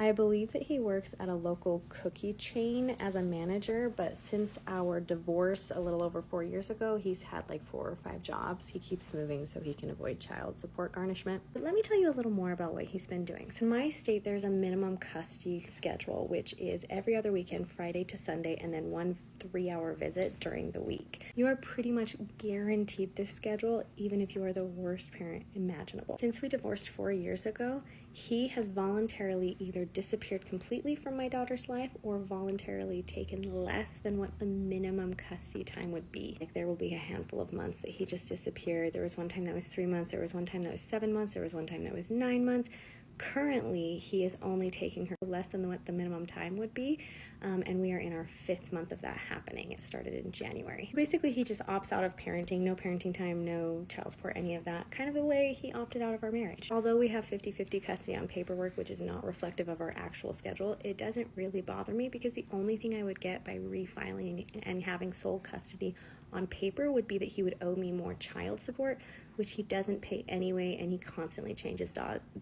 I believe that he works at a local cookie chain as a manager, but since our divorce a little over 4 years ago, he's had like 4 or 5 jobs. He keeps moving so he can avoid child support garnishment. But let me tell you a little more about what he's been doing. So in my state, there's a minimum custody schedule, which is every other weekend, Friday to Sunday, and then 1 3-hour visit during the week. You are pretty much guaranteed this schedule, even if you are the worst parent imaginable. Since we divorced 4 years ago, he has voluntarily either disappeared completely from my daughter's life or voluntarily taken less than what the minimum custody time would be. Like, there will be a handful of months that he just disappeared. There was one time that was 3 months, there was one time that was 7 months, there was one time that was 9 months. Currently, he is only taking her less than what the minimum time would be, and we are in our 5th month of that happening. It started in January. Basically, he just opts out of parenting, no parenting time, no child support, any of that, kind of the way he opted out of our marriage. Although we have 50-50 custody on paperwork, which is not reflective of our actual schedule, it doesn't really bother me because the only thing I would get by refiling and having sole custody on paper would be that he would owe me more child support, which he doesn't pay anyway, and he constantly changes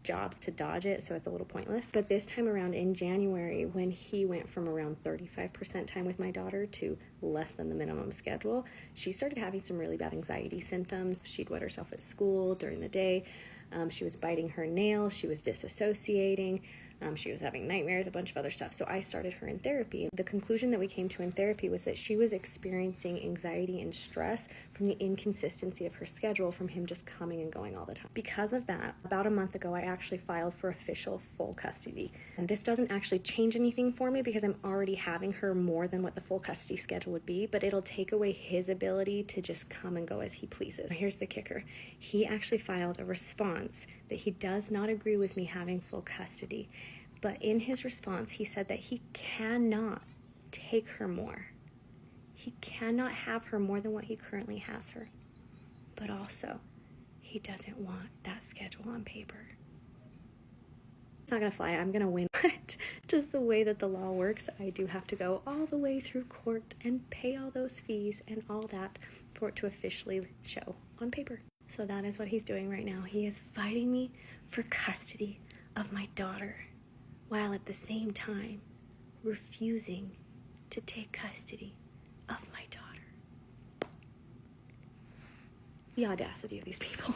jobs to dodge it, so it's a little pointless. But this time around in January, when he went from around 35% time with my daughter to less than the minimum schedule, she started having some really bad anxiety symptoms. She'd wet herself at school during the day. She was biting her nails. She was disassociating. She was having nightmares, a bunch of other stuff. So I started her in therapy. The conclusion that we came to in therapy was that she was experiencing anxiety and stress from the inconsistency of her schedule, from him just coming and going all the time. Because of that, about a month ago, I actually filed for official full custody. And this doesn't actually change anything for me because I'm already having her more than what the full custody schedule would be, but it'll take away his ability to just come and go as he pleases. Here's the kicker. He actually filed a response that he does not agree with me having full custody. But in his response, he said that he cannot take her more. He cannot have her more than what he currently has her. But also, he doesn't want that schedule on paper. It's not going to fly. I'm going to win. But just the way that the law works, I do have to go all the way through court and pay all those fees and all that for it to officially show on paper. So that is what he's doing right now. He is fighting me for custody of my daughter, while at the same time refusing to take custody of my daughter. The audacity of these people.